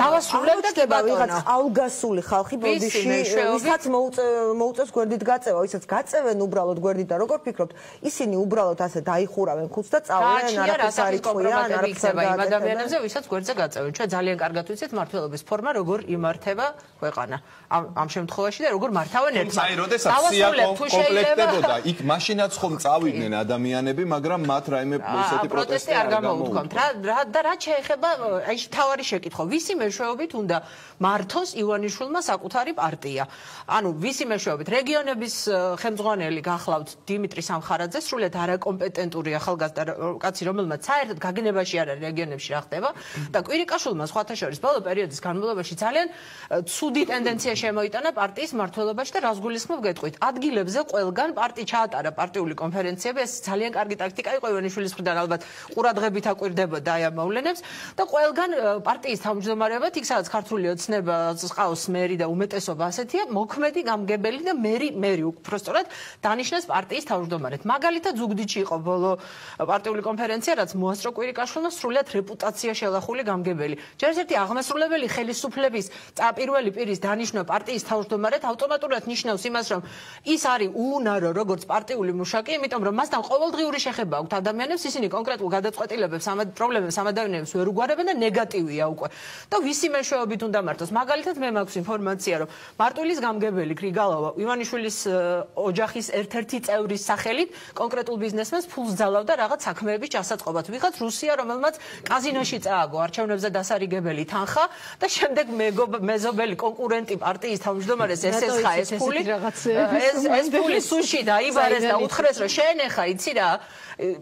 დავასრულებდა ვიღაც ალგასული ხალხი ბოდიში ვისაც მოუწევს გვერდით გაწევა, ვისაც გაწევენ უბრალოდ გვერდით და როგორ ფიქრობთ, ისინი უბრალოდ ასე დაიხურავენ ხუთს და წავლენ არაფერს არ იწყვიან, არაფერს არ იმ ადამიანებზე, ვისაც გვერდზე გაწევენ. ჩვენ ძალიან კარგად ვიცით მართლობის ფორმა როგორ იმართება ქვეყანა ამ შემთხვევაში და როგორ მართავენ ერთმანეთს. აი, როდესაც სია კომპლექტებოდა, იქ მაშინაც ხომ წავიდნენ ადამიანები, მაგრამ მათ რაიმე ესეთი პროტესტი არ გამოუდგამთ. და რა შეეხება აი თავარი შეკითხვა, ვისი მეშვეობით უნდა მართოს ივანიშვილმა საკუთარი პარტია. ანუ ვისი მეშვეობით რეგიონების ხელმძღვანელი გახლავთ დიმიტრი სამხარაძე, სრულიად არაკომპეტენტური ახალგაზრდა კაცი, რომელმაც საერთოდ გაგნებაში არ არის რეგიონებში რა ხდება და კვირიკაშვილმა სხვათა შორის ბოლო პერიოდის განმავლობაში ძალიან ცუდი ტენდენცია შემოიტანა პარტიის მმართველობაში და რას გულისხმობ გეტყვით. ადგილებზე ყველგან ჩაატარა პარტიული კონფერენციები, ეს ძალიან კარგი ტაქტიკა იყო ივანიშვილის მხრიდან, ალბათ ყურადღებით აკვირდებოდა აი ამ მოვლენებს და ყველგან პარტიის თავმჯდომარეობად, იქ სადაც ქართული ოცნება ყავს მერი და უმეტესობა ასეთია, მოქმედი გამგებელი და მერი უпростоრად დანიშნეს პარტიის თავმჯდომარედ. მაგალითად ზუგდიდში იყო ბოლო პარტიული კონფერენცია, რაც მოასწრო კვირიკაშვილმა, სრულიად რეპუტაცია შელახული გამგებელი. ჯერ ერთი აღმასრულებელი ხელისუფლების პირველი პირის დანიშნვა პარტიის თავმჯდომარედ ავტომატურად ნიშნავს იმას, რომ ის არის უუნარო როგორც პარტიული მუშაკი, იმიტომ რომ მასთან ყოველდღიური შეხება აქვთ ადამიანებს, ისინი კონკრეტულ გადაწყვეტილებებს, პრობლემებს, ამადავინებს ვერ უგვარებენ და ნეგატივია უკვე. და ვისი მეშვეობით უნდა მართოს? მაგალითად მე მაქვს ინფორმაცია, რომ მარტვილის გამგებელი გრიგალოვა ივანიშვილის ოჯახის ერთ-ერთი წევრის სახელით კონკრეტულ ბიზნესმენს ფულს ძალავდა რაღაც საქმეების ჩასაწყობად. ვიღაც რუსია, რომელმაც კაზინოში წააგო არჩევნებზე დასარიგებელი თანხა და შემდეგ მეზობელი კონკურენტი პარტიის თავმჯდომარეს ესესხა ეს ფული სუში დაიბარეს და უთხრეს, რომ შენ ეხა იცი რა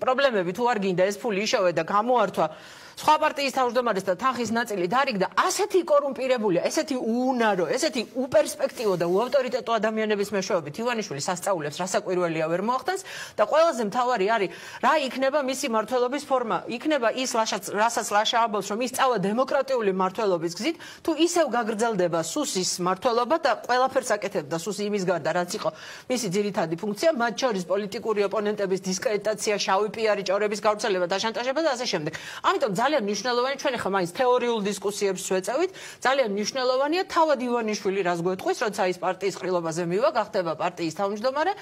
პრობლემები თუ არ გინდა ეს ფული იშოვე და გამოართვა სხვა პარტიის თავმჯდომარეს და თანხის ნაწილი დარიგდა. ასეთი კორუმპირებულია, ესეთი უუნარო, ესეთი უპერსპექტივო და უავტორიტეტო ადამიანების მეშვეობით ივანიშვილი სასწაულებს რასაკვირველია ვერ მოახდენს და ყველაზე მთავარი არის რა იქნება მისი მმართველობის ფორმა. იქნება ის, რასაც ლაშა ამბობს, რომ ის წავა დემოკრატიული მმართველობის გზით, თუ ისევ გაგრძელდება სუსის მმართველობა და ყველაფერს აკეთებდა სუსი იმის გარდა, რაც იყო მისი ძირითადი ფუნქცია, მათ შორის პოლიტიკური ოპონენტების დისკრედიტაცია, შავი პიარი, ჭორების გავრცელება და შანტაჟება და ასე შემდეგ. ამიტომ ძალიან მნიშვნელოვანი, ჩვენ ახლა მაინც თეორიულ დისკუსიებს ვეწევით, ძალიან მნიშვნელოვანია თავად ივანიშვილი რას გვეტყვის, როცა ის პარტიის ყრილობაზე მივა, გახდება პარტიის თავმჯდომარე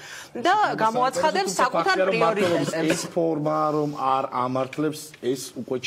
და გამოაცხადებს საკუთარ პრიორიტეტებს. ეს ფორმა რომ არ ამართლებს, ეს უკვე